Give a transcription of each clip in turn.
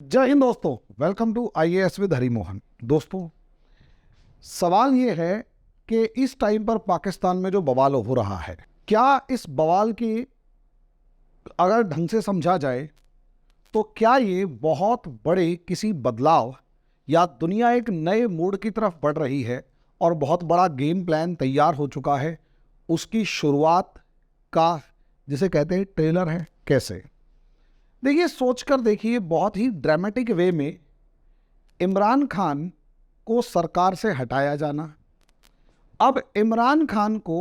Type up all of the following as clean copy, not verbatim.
जय हिंद दोस्तों, welcome to IAS with Harimohan. दोस्तों, सवाल ये है कि इस टाइम पर पाकिस्तान में जो बवाल हो रहा है, क्या इस बवाल की अगर ढंग से समझा जाए तो क्या ये बहुत बड़े किसी बदलाव या दुनिया एक नए मोड़ की तरफ बढ़ रही है और बहुत बड़ा गेम प्लान तैयार हो चुका है, उसकी शुरुआत का जिसे कहते हैं ट्रेलर है? कैसे? देखिए, सोचकर देखिए, बहुत ही ड्रामेटिक वे में इमरान खान को सरकार से हटाया जाना, अब इमरान खान को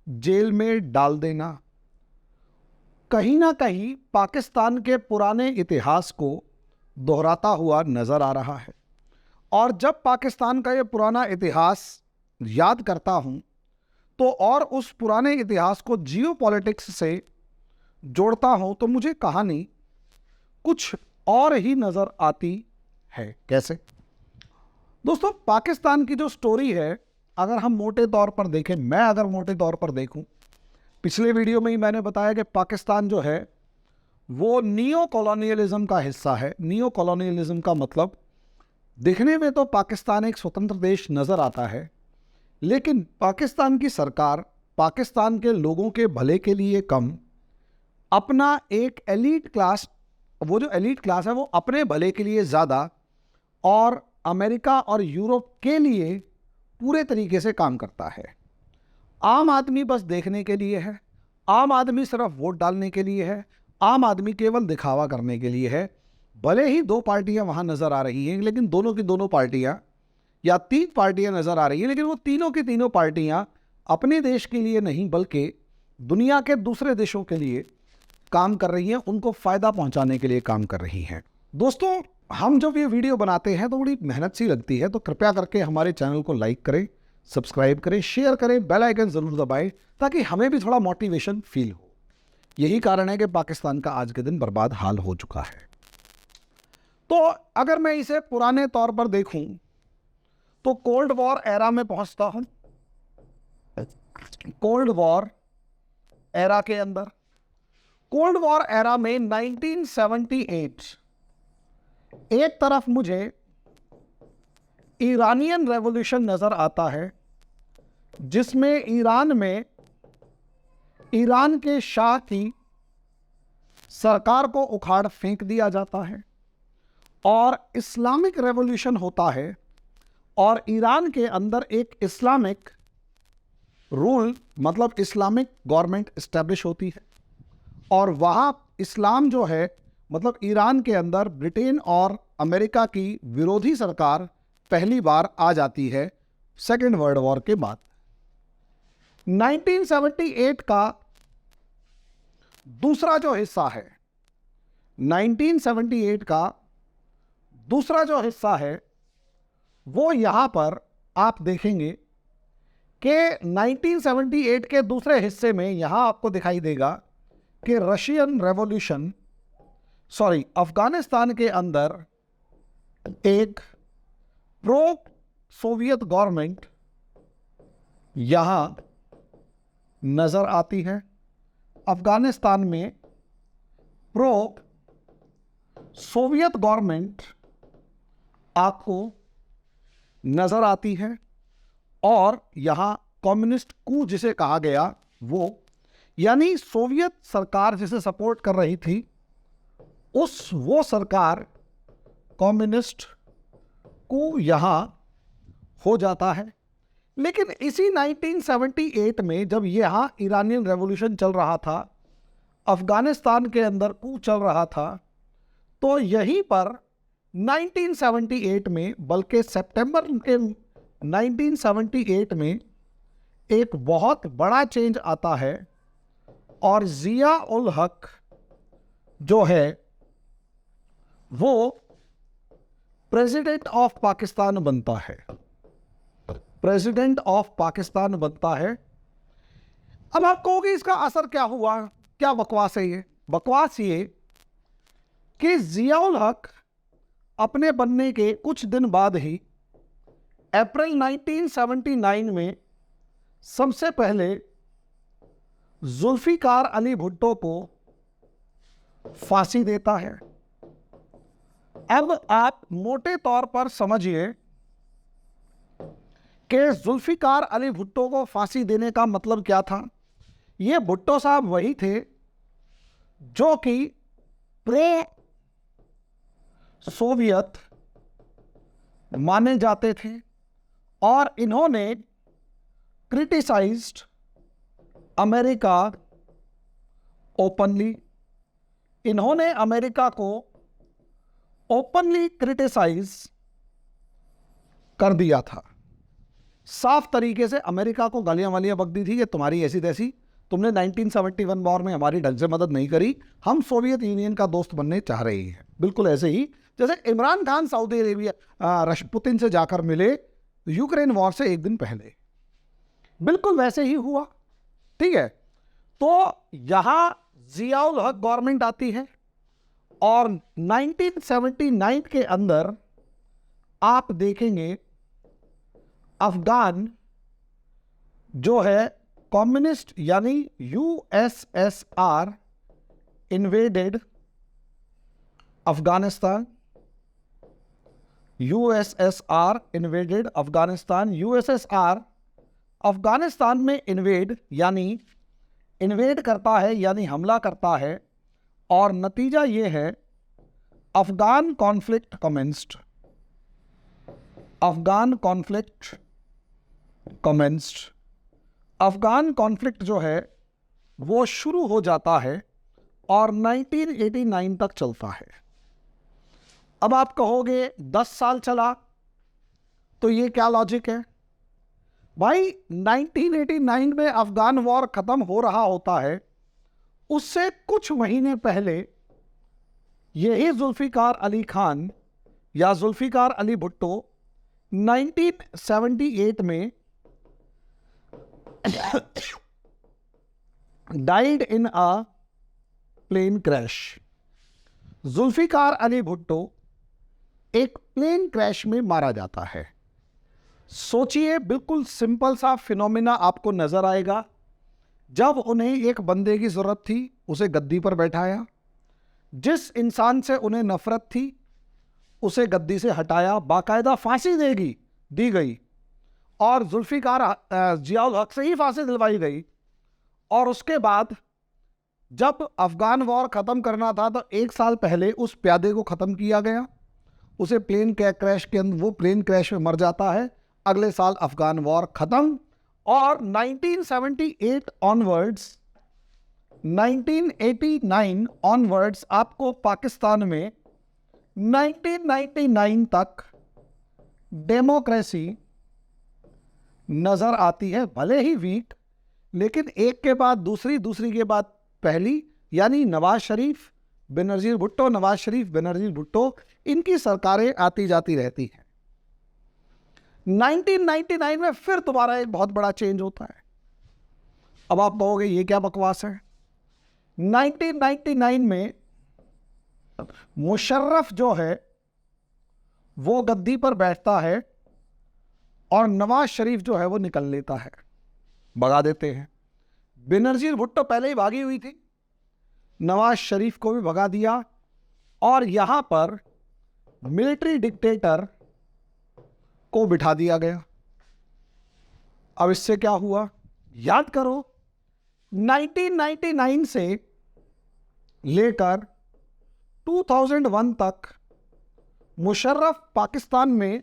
जेल में डाल देना, कहीं ना कहीं पाकिस्तान के पुराने इतिहास को दोहराता हुआ नजर आ रहा है। और जब पाकिस्तान का ये पुराना इतिहास याद करता हूं तो और उस पुराने इतिहास को जियोपॉलिटिक्स से जोड़ता हूं तो मुझे कहानी कुछ और ही नजर आती है। कैसे? दोस्तों, पाकिस्तान की जो स्टोरी है, अगर हम मोटे तौर पर देखें, मैं अगर मोटे तौर पर देखूं, पिछले वीडियो में ही मैंने बताया कि पाकिस्तान जो है वो नियो कॉलोनियलिज्म का हिस्सा है। नियो कॉलोनियलिज्म का मतलब, दिखने में तो पाकिस्तान एक स्वतंत्र देश नज़र आता है, लेकिन पाकिस्तान की सरकार पाकिस्तान के लोगों के भले के लिए कम, अपना एक एलीट क्लास, वो जो एलीट क्लास है वो अपने भले के लिए ज़्यादा, और अमेरिका और यूरोप के लिए पूरे तरीके से काम करता है। आम आदमी बस देखने के लिए है, आम आदमी सिर्फ वोट डालने के लिए है, आम आदमी केवल दिखावा करने के लिए है। भले ही दो पार्टियां वहां नजर आ रही हैं, लेकिन दोनों की दोनों पार्टियां, या तीन पार्टियां नजर आ रही हैं, लेकिन वो तीनों की तीनों पार्टियां अपने देश के लिए नहीं बल्कि दुनिया के दूसरे देशों के लिए काम कर रही हैं, उनको फायदा पहुंचाने के लिए काम कर रही हैं। दोस्तों, हम जब ये वीडियो बनाते हैं तो बड़ी मेहनत सी लगती है, तो कृपया करके हमारे चैनल को लाइक करें, सब्सक्राइब करें, शेयर करें, बेल आइकन ज़रूर दबाएं ताकि हमें भी थोड़ा मोटिवेशन फील हो। यही कारण है कि पाकिस्तान का आज के दिन बर्बाद हाल हो चुका है। तो अगर मैं इसे पुराने तौर पर देखूं तो कोल्ड वॉर एरा में पहुंचता हूं। कोल्ड वॉर एरा के अंदर, कोल्ड वॉर एरा में 1978, एक तरफ मुझे ईरानियन रेवोल्यूशन नजर आता है, जिसमें ईरान में ईरान के शाह की सरकार को उखाड़ फेंक दिया जाता है और इस्लामिक रेवोल्यूशन होता है, और ईरान के अंदर एक इस्लामिक रूल, मतलब इस्लामिक गवर्नमेंट इस्टेब्लिश होती है, और वहाँ इस्लाम जो है, मतलब ईरान के अंदर ब्रिटेन और अमेरिका की विरोधी सरकार पहली बार आ जाती है सेकेंड वर्ल्ड वॉर के बाद। 1978 का दूसरा जो हिस्सा है, 1978 का दूसरा जो हिस्सा है, वो यहां पर आप देखेंगे कि 1978 के दूसरे हिस्से में यहां आपको दिखाई देगा कि रशियन रेवोल्यूशन, सॉरी, अफगानिस्तान के अंदर एक प्रो सोवियत गवर्नमेंट यहां नजर आती है। अफगानिस्तान में प्रो सोवियत गवर्नमेंट आपको नजर आती है, और यहां कम्युनिस्ट कू जिसे कहा गया, वो यानी सोवियत सरकार जिसे सपोर्ट कर रही थी, वो सरकार कम्युनिस्ट कू यहां हो जाता है। लेकिन इसी 1978 में जब यहां ईरानियन रेवोल्यूशन चल रहा था, अफगानिस्तान के अंदर कू चल रहा था, तो यहीं पर 1978 में, बल्कि सितंबर के 1978 में एक बहुत बड़ा चेंज आता है, और जिया उल हक जो है वो प्रेसिडेंट ऑफ पाकिस्तान बनता है। प्रेसिडेंट ऑफ पाकिस्तान बनता है। अब आप कहोगे इसका असर क्या हुआ, क्या बकवास है ये? बकवास ये कि जिया उल हक अपने बनने के कुछ दिन बाद ही अप्रैल 1979 में सबसे पहले जुल्फिकार अली भुट्टो को फांसी देता है। अब आप मोटे तौर पर समझिए कि जुल्फिकार अली भुट्टो को फांसी देने का मतलब क्या था। ये भुट्टो साहब वही थे जो कि प्रो सोवियत माने जाते थे और इन्होंने क्रिटिसाइज्ड अमेरिका ओपनली। इन्होंने अमेरिका को ओपनली क्रिटिसाइज कर दिया था। साफ तरीके से अमेरिका को गालियां वालियां बक दी थी कि तुम्हारी ऐसी तैसी, तुमने 1971 वॉर में हमारी ढंग से मदद नहीं करी, हम सोवियत यूनियन का दोस्त बनने चाह रहे हैं। बिल्कुल ऐसे ही जैसे Imran Khan Saudi Arabia Putin से जाकर मिले यूक्रेन वॉर से एक दिन पहले, बिल्कुल वैसे ही हुआ। ठीक है, तो यहां जियाउल हक गवर्नमेंट आती है और 1979 के अंदर आप देखेंगे अफगान जो है कम्युनिस्ट यानी USSR invaded Afghanistan. USSR invaded Afghanistan. USSR Afghanistan में इन्वेड करता है यानी हमला करता है और नतीजा ये है Afghan conflict commenced. Afghan conflict जो है वो शुरू हो जाता है और 1989 तक चलता है। अब आप कहोगे 10 साल चला, तो ये क्या लॉजिक है भाई? 1989 में अफगान वॉर खत्म हो रहा होता है, उससे कुछ महीने पहले यही जुल्फिकार अली खान या जुल्फिकार अली भुट्टो 1978 में died in a plane crash. Zulfikar Ali Bhutto एक प्लेन क्रैश में मारा जाता है। सोचिए, बिल्कुल सिंपल सा फिनोमिना आपको नजर आएगा। जब उन्हें एक बंदे की जरूरत थी, उसे गद्दी पर बैठाया। जिस इंसान से उन्हें नफरत थी, उसे गद्दी से हटाया। बाकायदा फांसी दी गई और जुल्फिकार जियाउल हक से ही फांसी दिलवाई गई। और उसके बाद जब अफगान वॉर खत्म करना था तो 1 साल पहले उस प्यादे को खत्म किया गया। उसे प्लेन क्रैश के अंदर, वो प्लेन क्रैश में मर जाता है। अगले साल अफगान वॉर खत्म और 1978 ऑनवर्ड्स, 1989 ऑनवर्ड्स आपको पाकिस्तान में 1999 तक डेमोक्रेसी नजर आती है। भले ही वीक, लेकिन एक के बाद दूसरी के बाद पहली, यानी नवाज शरीफ बेनजीर भुट्टो, नवाज शरीफ बेनजीर भुट्टो, इनकी सरकारें आती जाती रहती हैं। 1999 में फिर दोबारा एक बहुत बड़ा चेंज होता है। अब आप कहोगे ये क्या बकवास है? 1999 में मुशर्रफ जो है वो गद्दी पर बैठता है और नवाज शरीफ जो है वो निकल लेता है, भगा देते हैं। बेनजीर भुट्टो पहले ही भागी हुई थी, नवाज शरीफ को भी भगा दिया और यहां पर मिलिट्री डिक्टेटर को बिठा दिया गया। अब इससे क्या हुआ? याद करो, 1999 से लेकर 2001 तक मुशर्रफ पाकिस्तान में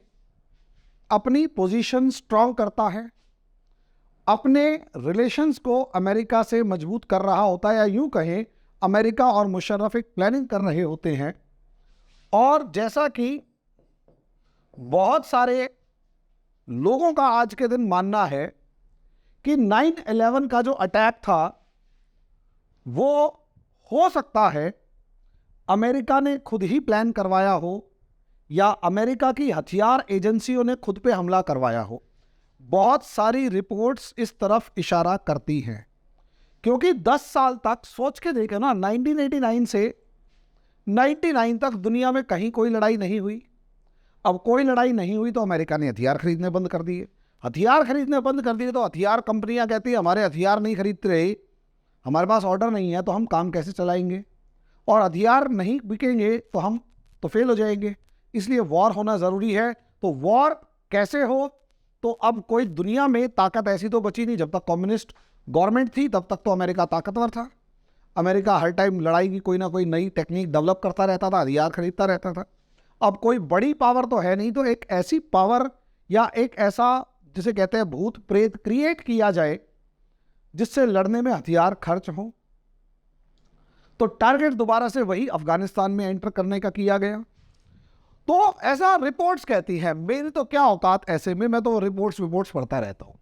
अपनी पोजीशन स्ट्रॉन्ग करता है, अपने रिलेशंस को अमेरिका से मजबूत कर रहा होता है, या यूं कहें अमेरिका और मुशर्रफ एक प्लानिंग कर रहे होते हैं। और जैसा कि बहुत सारे लोगों का आज के दिन मानना है कि 9/11 का जो अटैक था वो हो सकता है अमेरिका ने खुद ही प्लान करवाया हो या अमेरिका की हथियार एजेंसियों ने खुद पे हमला करवाया हो। बहुत सारी रिपोर्ट्स इस तरफ इशारा करती हैं, क्योंकि 10 साल तक सोच के देखें ना, 1989 से 99 तक दुनिया में कहीं कोई लड़ाई नहीं हुई। अब कोई लड़ाई नहीं हुई तो अमेरिका ने हथियार खरीदने बंद कर दिए। हथियार खरीदने बंद कर दिए तो हथियार कंपनियां कहती है हमारे हथियार नहीं खरीदते रहे, हमारे पास ऑर्डर नहीं है, तो हम काम कैसे चलाएंगे? और हथियार नहीं बिकेंगे तो हम तो फेल हो जाएंगे, इसलिए वॉर होना ज़रूरी है। तो वॉर कैसे हो, तो अब कोई दुनिया में ताकत ऐसी तो बची नहीं। जब तक कम्युनिस्ट गवर्नमेंट थी तब तक तो अमेरिका ताकतवर था। अमेरिका हर टाइम लड़ाई की कोई ना कोई नई टेक्निक डेवलप करता रहता था, हथियार खरीदता रहता था। अब कोई बड़ी पावर तो है नहीं, तो एक ऐसी पावर या एक ऐसा जिसे कहते हैं भूत प्रेत क्रिएट किया जाए जिससे लड़ने में हथियार खर्च हो। तो टारगेट दोबारा से वही अफगानिस्तान में एंटर करने का किया गया। तो ऐसा रिपोर्ट्स कहती है, मेरी तो क्या औकात ऐसे में, मैं तो रिपोर्ट्स पढ़ता रहता हूं।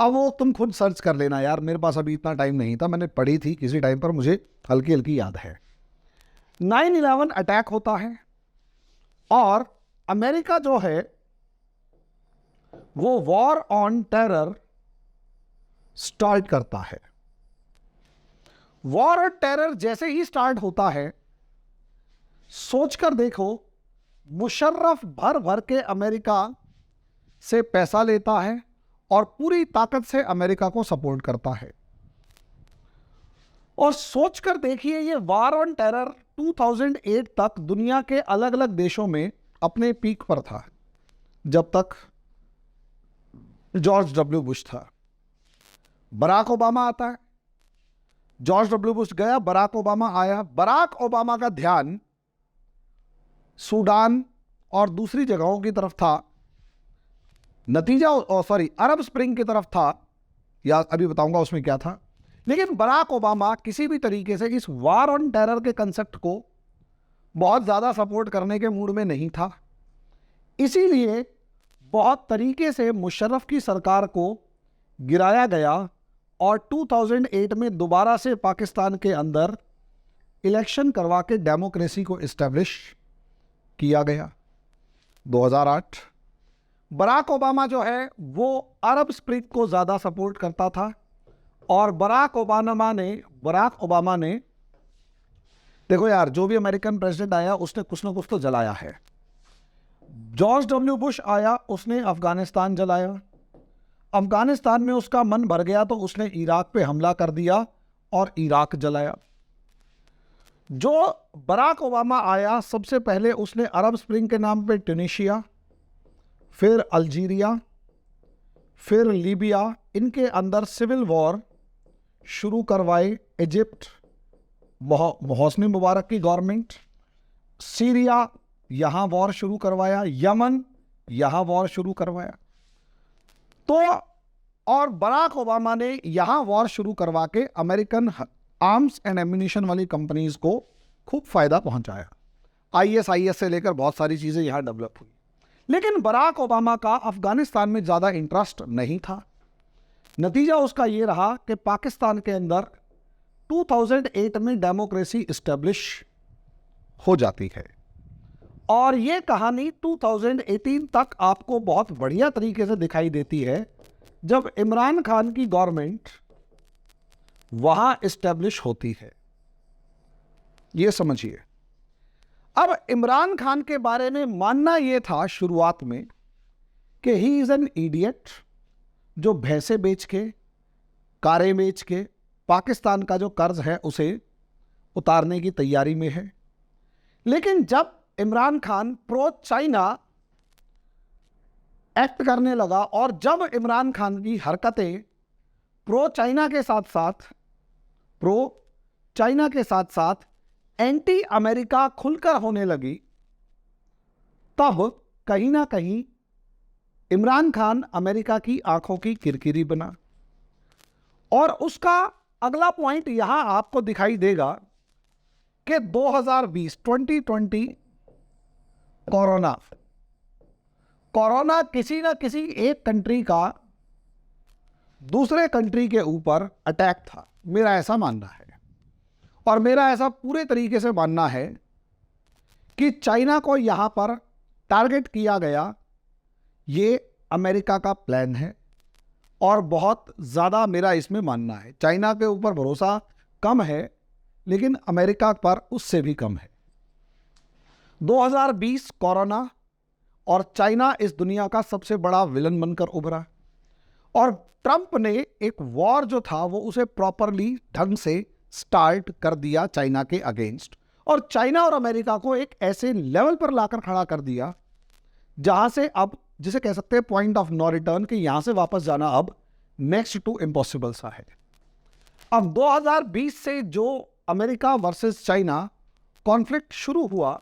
अब वो तुम खुद सर्च कर लेना यार, मेरे पास अभी इतना टाइम नहीं था, मैंने पढ़ी थी किसी टाइम पर, मुझे हल्की हल्की याद है। 9/11 अटैक होता है और अमेरिका जो है वो वॉर ऑन टेरर स्टार्ट करता है। वॉर ऑन टेरर जैसे ही स्टार्ट होता है, सोचकर देखो, मुशर्रफ भर भर के अमेरिका से पैसा लेता है और पूरी ताकत से अमेरिका को सपोर्ट करता है। और सोचकर देखिए, ये वॉर ऑन टेरर 2008 तक दुनिया के अलग अलग देशों में अपने पीक पर था, जब तक जॉर्ज डब्ल्यू बुश था। बराक ओबामा आता है, जॉर्ज डब्ल्यू बुश गया, बराक ओबामा आया। बराक ओबामा का ध्यान सूडान और दूसरी जगहों की तरफ था, नतीजा अरब स्प्रिंग की तरफ था, या अभी बताऊंगा उसमें क्या था। लेकिन बराक ओबामा किसी भी तरीके से इस वार ऑन टेरर के कंसेप्ट को बहुत ज़्यादा सपोर्ट करने के मूड में नहीं था। इसीलिए बहुत तरीके से मुशर्रफ की सरकार को गिराया गया और 2008 में दोबारा से पाकिस्तान के अंदर इलेक्शन करवा के डेमोक्रेसी को इस्टेब्लिश किया गया। 2008 बराक ओबामा जो है वो अरब स्प्रिंग को ज़्यादा सपोर्ट करता था और बराक ओबामा ने देखो यार, जो भी अमेरिकन प्रेसिडेंट आया उसने कुछ ना कुछ तो जलाया है। जॉर्ज डब्ल्यू बुश आया, उसने अफगानिस्तान जलाया। अफगानिस्तान में उसका मन भर गया तो उसने इराक पे हमला कर दिया और इराक जलाया। जो बराक ओबामा आया, सबसे पहले उसने अरब स्प्रिंग के नाम पे ट्यूनीशिया, फिर अल्जीरिया, फिर लीबिया, इनके अंदर सिविल वॉर शुरू करवाई। इजिप्ट, होस्नी मुबारक की गवर्नमेंट, सीरिया, यहाँ वॉर शुरू करवाया, यमन, यहाँ वॉर शुरू करवाया। तो और बराक ओबामा ने यहाँ वॉर शुरू करवा के अमेरिकन आर्म्स एंड एम्यूनिशन वाली कंपनीज को खूब फायदा पहुंचाया। ISIS से लेकर बहुत सारी चीज़ें यहाँ डेवलप हुई। लेकिन बराक ओबामा का अफगानिस्तान में ज़्यादा इंटरेस्ट नहीं था। नतीजा उसका ये रहा कि पाकिस्तान के अंदर 2008 में डेमोक्रेसी इस्टेब्लिश हो जाती है और ये कहानी 2018 तक आपको बहुत बढ़िया तरीके से दिखाई देती है, जब इमरान खान की गवर्नमेंट वहां इस्टेब्लिश होती है। ये समझिए। अब इमरान खान के बारे में मानना यह था शुरुआत में कि ही इज एन इडियट, जो भैंसे बेच के, कारें बेच के पाकिस्तान का जो कर्ज है उसे उतारने की तैयारी में है। लेकिन जब Imran Khan pro China act करने लगा और जब इमरान खान की हरकतें प्रो चाइना के साथ साथ एंटी अमेरिका खुलकर होने लगी, तब कहीं ना कहीं इमरान खान अमेरिका की आंखों की किरकिरी बना। और उसका अगला पॉइंट यहां आपको दिखाई देगा कि 2020 कोरोना किसी ना किसी एक कंट्री का दूसरे कंट्री के ऊपर अटैक था, मेरा ऐसा मानना है। और मेरा ऐसा पूरे तरीके से मानना है कि चाइना को यहां पर टारगेट किया गया, ये अमेरिका का प्लान है और बहुत ज़्यादा मेरा इसमें मानना है। चाइना के ऊपर भरोसा कम है लेकिन अमेरिका पर उससे भी कम है। 2020 कोरोना और चाइना इस दुनिया का सबसे बड़ा विलन बनकर उभरा और ट्रंप ने एक वॉर जो था वो उसे प्रॉपरली ढंग से स्टार्ट कर दिया चाइना के अगेंस्ट, और चाइना और अमेरिका को एक ऐसे लेवल पर लाकर खड़ा कर दिया जहां से अब जिसे कह सकते हैं पॉइंट ऑफ नो रिटर्न, कि यहां से वापस जाना अब नेक्स्ट टू इम्पॉसिबल सा है। अब 2020 से जो अमेरिका वर्सेस चाइना कॉन्फ्लिक्ट शुरू हुआ,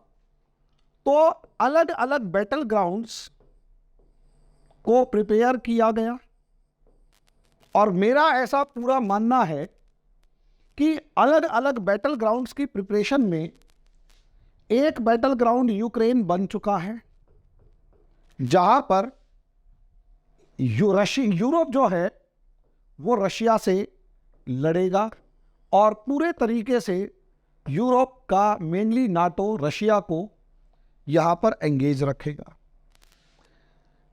तो अलग अलग बैटल ग्राउंड्स को प्रिपेयर किया गया, और मेरा ऐसा पूरा मानना है कि अलग अलग बैटल ग्राउंड्स की प्रिपरेशन में एक बैटल ग्राउंड यूक्रेन बन चुका है, जहां पर यूरोप जो है वो रशिया से लड़ेगा, और पूरे तरीके से यूरोप का मेनली नाटो रशिया को यहां पर एंगेज रखेगा।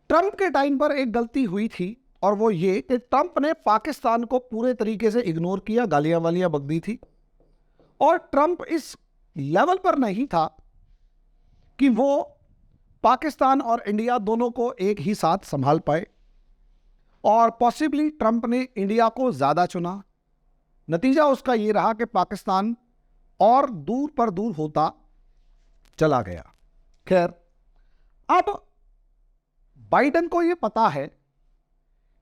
ट्रंप के टाइम पर एक गलती हुई थी, और वो ये कि ट्रंप ने पाकिस्तान को पूरे तरीके से इग्नोर किया, गालियां वालियां बक दी थी, और ट्रंप इस लेवल पर नहीं था कि वो पाकिस्तान और इंडिया दोनों को एक ही साथ संभाल पाए, और पॉसिबली ट्रंप ने इंडिया को ज़्यादा चुना। नतीजा उसका ये रहा कि पाकिस्तान और दूर पर दूर होता चला गया। खैर, अब बाइडेन को ये पता है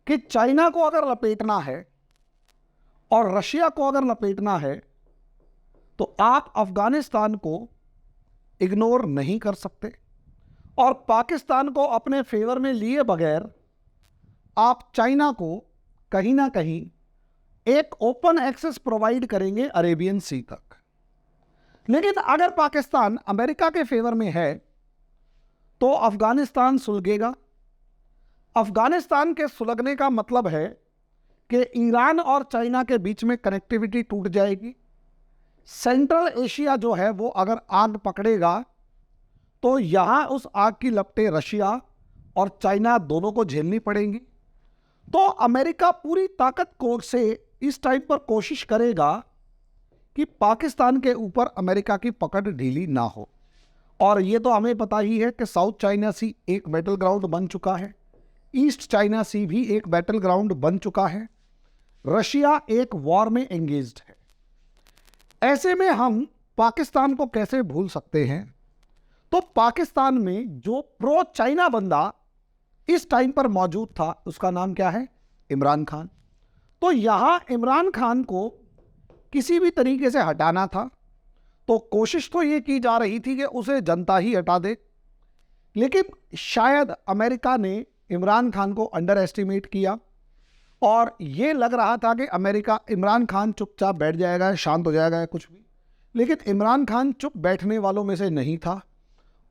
कि चाइना को अगर लपेटना है और रशिया को अगर लपेटना है, तो आप अफगानिस्तान को इग्नोर नहीं कर सकते, और पाकिस्तान को अपने फेवर में लिए बगैर आप चाइना को कहीं ना कहीं एक ओपन एक्सेस प्रोवाइड करेंगे अरेबियन सी तक। लेकिन अगर पाकिस्तान अमेरिका के फेवर में है तो अफगानिस्तान सुलगेगा। अफगानिस्तान के सुलगने का मतलब है कि ईरान और चाइना के बीच में कनेक्टिविटी टूट जाएगी। सेंट्रल एशिया जो है वो अगर आग पकड़ेगा तो यहाँ उस आग की लपटें रशिया और चाइना दोनों को झेलनी पड़ेंगी। तो अमेरिका पूरी ताकत को से इस टाइम पर कोशिश करेगा कि पाकिस्तान के ऊपर अमेरिका की पकड़ ढीली ना हो। और ये तो हमें पता ही है कि साउथ चाइना सी एक बैटल ग्राउंड बन चुका है, ईस्ट चाइना सी भी एक बैटल ग्राउंड बन चुका है, रशिया एक वॉर में एंगेज्ड है। ऐसे में हम पाकिस्तान को कैसे भूल सकते हैं? तो पाकिस्तान में जो प्रो चाइना बंदा इस टाइम पर मौजूद था उसका नाम क्या है? इमरान खान। तो यहां इमरान खान को किसी भी तरीके से हटाना था, तो कोशिश तो ये की जा रही थी कि उसे जनता ही हटा दे, लेकिन शायद अमेरिका ने इमरान खान को अंडर एस्टिमेट किया, और ये लग रहा था कि अमेरिका इमरान खान चुपचाप बैठ जाएगा, शांत हो जाएगा कुछ भी। लेकिन इमरान खान चुप बैठने वालों में से नहीं था।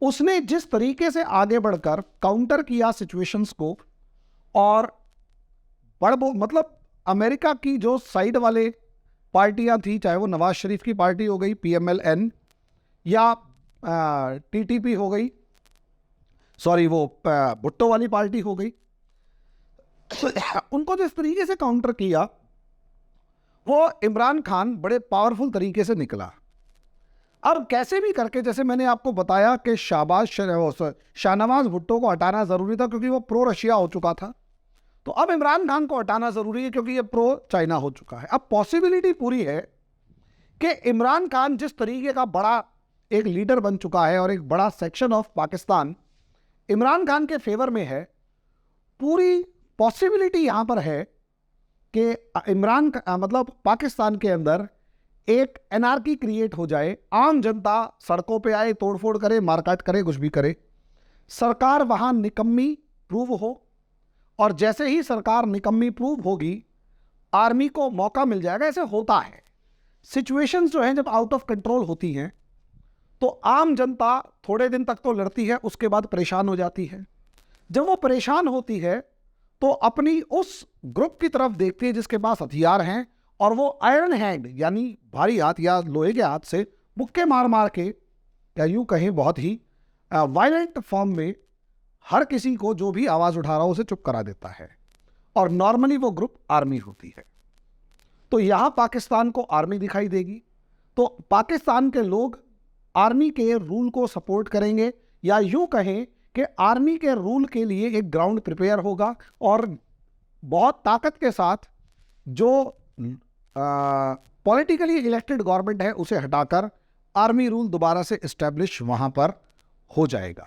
उसने जिस तरीके से आगे बढ़कर काउंटर किया सिचुएशंस को, और मतलब अमेरिका की जो साइड वाले पार्टियां थी, चाहे वो नवाज शरीफ की पार्टी हो गई PMLN या TTP हो गई, सॉरी वो भुट्टो वाली पार्टी हो गई, उनको जिस तरीके से काउंटर किया वो इमरान खान बड़े पावरफुल तरीके से निकला। अब कैसे भी करके, जैसे मैंने आपको बताया कि शाहनवाज भुट्टो को हटाना ज़रूरी था क्योंकि वो प्रो रशिया हो चुका था, तो अब इमरान खान को हटाना ज़रूरी है क्योंकि ये प्रो चाइना हो चुका है। अब पॉसिबिलिटी पूरी है कि इमरान खान जिस तरीके का बड़ा एक लीडर बन चुका है और एक बड़ा सेक्शन ऑफ पाकिस्तान इमरान खान के फेवर में है, पूरी पॉसिबिलिटी यहाँ पर है कि मतलब पाकिस्तान के अंदर एक एनार्की क्रिएट हो जाए, आम जनता सड़कों पे आए, तोड़फोड़ करे, मारकाट करे, कुछ भी करे, सरकार वहाँ निकम्मी प्रूव हो, और जैसे ही सरकार निकम्मी प्रूव होगी आर्मी को मौका मिल जाएगा। ऐसे होता है, सिचुएशंस जो हैं जब आउट ऑफ कंट्रोल होती हैं तो आम जनता थोड़े दिन तक तो लड़ती है, उसके बाद परेशान हो जाती है। जब वो परेशान होती है तो अपनी उस ग्रुप की तरफ देखती है जिसके पास हथियार हैं, और वो आयरन हैंड यानी भारी हाथ या लोहे के हाथ से मुक्के मार मार के, या यूँ कहें बहुत ही वायलेंट फॉर्म में हर किसी को जो भी आवाज़ उठा रहा हो उसे चुप करा देता है, और नॉर्मली वो ग्रुप आर्मी होती है। तो यहाँ पाकिस्तान को आर्मी दिखाई देगी, तो पाकिस्तान के लोग आर्मी के रूल को सपोर्ट करेंगे, या यूँ कहें कि आर्मी के रूल के लिए एक ग्राउंड प्रिपेयर होगा, और बहुत ताकत के साथ जो पॉलिटिकली इलेक्टेड गवर्नमेंट है उसे हटाकर आर्मी रूल दोबारा से इस्टेब्लिश वहां पर हो जाएगा।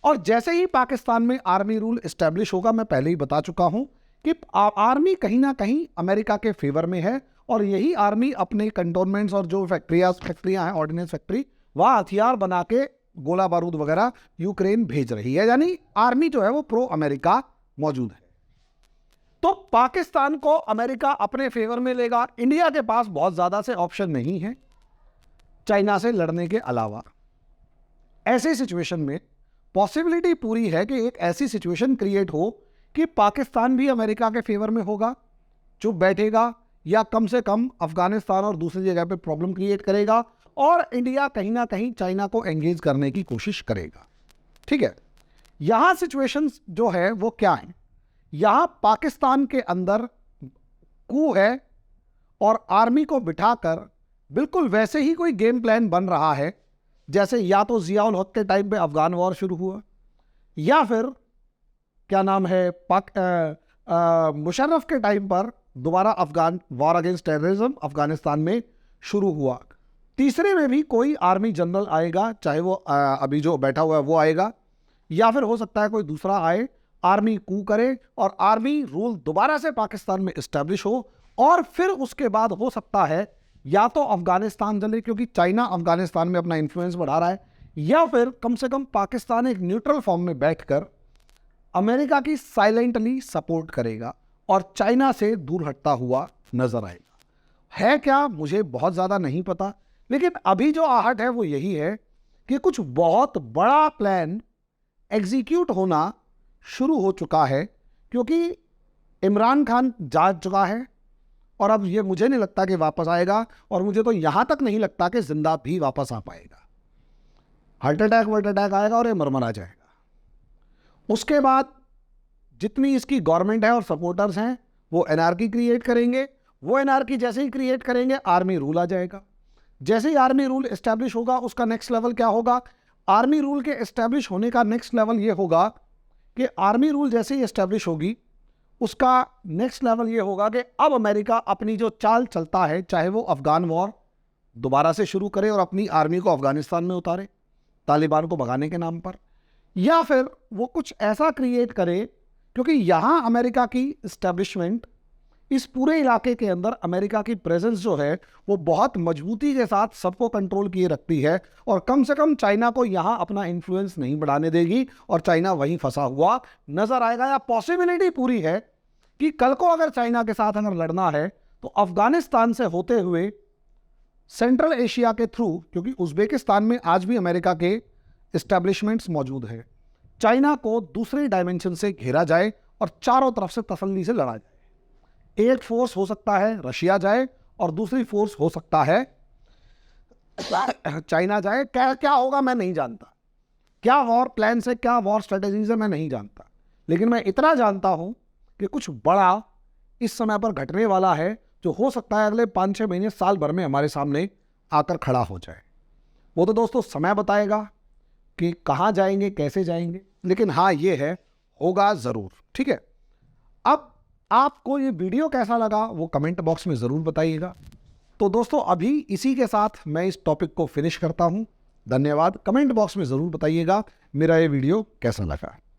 और जैसे ही पाकिस्तान में आर्मी रूल इस्टेब्लिश होगा, मैं पहले ही बता चुका हूं कि आर्मी कहीं ना कहीं अमेरिका के फेवर में है, और यही आर्मी अपने कंटोनमेंट्स और जो फैक्ट्रियां हैं, ऑर्डिनेंस फैक्ट्री, वहां हथियार बना के गोला बारूद वगैरह यूक्रेन भेज रही है। यानी आर्मी जो है वो प्रो अमेरिका मौजूद है। तो पाकिस्तान को अमेरिका अपने फेवर में लेगा। इंडिया के पास बहुत ज्यादा से ऑप्शन नहीं है चाइना से लड़ने के अलावा। ऐसी सिचुएशन में पॉसिबिलिटी पूरी है कि एक ऐसी सिचुएशन क्रिएट हो कि पाकिस्तान भी अमेरिका के फेवर में होगा, चुप बैठेगा, या कम से कम अफगानिस्तान और दूसरी जगह पे प्रॉब्लम क्रिएट करेगा, और इंडिया कहीं ना कहीं चाइना को एंगेज करने की कोशिश करेगा। ठीक है, यहां सिचुएशन जो है वो क्या है? यहां पाकिस्तान के अंदर कू है और आर्मी को बिठाकर बिल्कुल वैसे ही कोई गेम प्लान बन रहा है जैसे या तो जियाउल हक के टाइम पे अफगान वॉर शुरू हुआ, या फिर क्या नाम है मुशर्रफ के टाइम पर दोबारा Afghan war against terrorism Afghanistan में शुरू हुआ। तीसरे में भी कोई आर्मी जनरल आएगा, चाहे वो अभी जो बैठा हुआ है वो आएगा, या फिर हो सकता है कोई दूसरा आए, आर्मी कू करे और आर्मी रूल दोबारा से पाकिस्तान में इस्टेब्लिश हो, और फिर उसके बाद हो सकता है या तो अफगानिस्तान जले क्योंकि चाइना अफगानिस्तान में अपना इन्फ्लुएंस बढ़ा रहा है, या फिर कम से कम पाकिस्तान एक न्यूट्रल फॉर्म में बैठकर अमेरिका की साइलेंटली सपोर्ट करेगा और चाइना से दूर हटता हुआ नजर आएगा। है क्या, मुझे बहुत ज़्यादा नहीं पता, लेकिन अभी जो आहट है वो यही है कि कुछ बहुत बड़ा प्लान एग्जीक्यूट होना शुरू हो चुका है, क्योंकि इमरान खान जा चुका है और अब ये मुझे नहीं लगता कि वापस आएगा, और मुझे तो यहां तक नहीं लगता कि जिंदा भी वापस आ पाएगा। हार्ट अटैक आएगा और ये मरमरा जाएगा। उसके बाद जितनी इसकी गवर्नमेंट है और सपोर्टर्स हैं वो एनआरकी क्रिएट करेंगे। वो एनआरकी जैसे ही क्रिएट करेंगे आर्मी रूल आ जाएगा। जैसे ही आर्मी रूल एस्टैब्लिश होगा उसका नेक्स्ट लेवल क्या होगा? आर्मी रूल के एस्टैब्लिश होने का नेक्स्ट लेवल ये होगा कि आर्मी रूल जैसे ही एस्टैब्लिश होगी उसका नेक्स्ट लेवल ये होगा कि अब अमेरिका अपनी जो चाल चलता है, चाहे वो अफगान वॉर दोबारा से शुरू करे और अपनी आर्मी को अफगानिस्तान में उतारे तालिबान को भगाने के नाम पर, या फिर वो कुछ ऐसा क्रिएट करे, क्योंकि यहाँ अमेरिका की इस्टेब्लिशमेंट इस पूरे इलाके के अंदर अमेरिका की प्रेजेंस जो है वो बहुत मजबूती के साथ सबको कंट्रोल किए रखती है, और कम से कम चाइना को यहाँ अपना इन्फ्लुएंस नहीं बढ़ाने देगी और चाइना वहीं फंसा हुआ नजर आएगा। या पॉसिबिलिटी पूरी है कि कल को अगर चाइना के साथ अगर लड़ना है तो अफगानिस्तान से होते हुए सेंट्रल एशिया के थ्रू, क्योंकि उज्बेकिस्तान में आज भी अमेरिका के इस्टेब्लिशमेंट्स मौजूद है, चाइना को दूसरे डायमेंशन से घेरा जाए और चारों तरफ से तसल्ली से लड़ा जाए। एक फोर्स हो सकता है रशिया जाए और दूसरी फोर्स हो सकता है चाइना जाए। क्या होगा मैं नहीं जानता, क्या वॉर प्लान से, क्या वॉर स्ट्रेटेजी से मैं नहीं जानता, लेकिन मैं इतना जानता हूं कि कुछ बड़ा इस समय पर घटने वाला है जो हो सकता है अगले 5-6 महीने साल भर में हमारे सामने आकर खड़ा हो जाए। वो तो दोस्तों समय बताएगा कि कहाँ जाएंगे, कैसे जाएंगे, लेकिन हाँ ये है होगा ज़रूर। ठीक है, अब आपको ये वीडियो कैसा लगा वो कमेंट बॉक्स में ज़रूर बताइएगा। तो दोस्तों अभी इसी के साथ मैं इस टॉपिक को फिनिश करता हूँ। धन्यवाद। कमेंट बॉक्स में ज़रूर बताइएगा मेरा ये वीडियो कैसा लगा।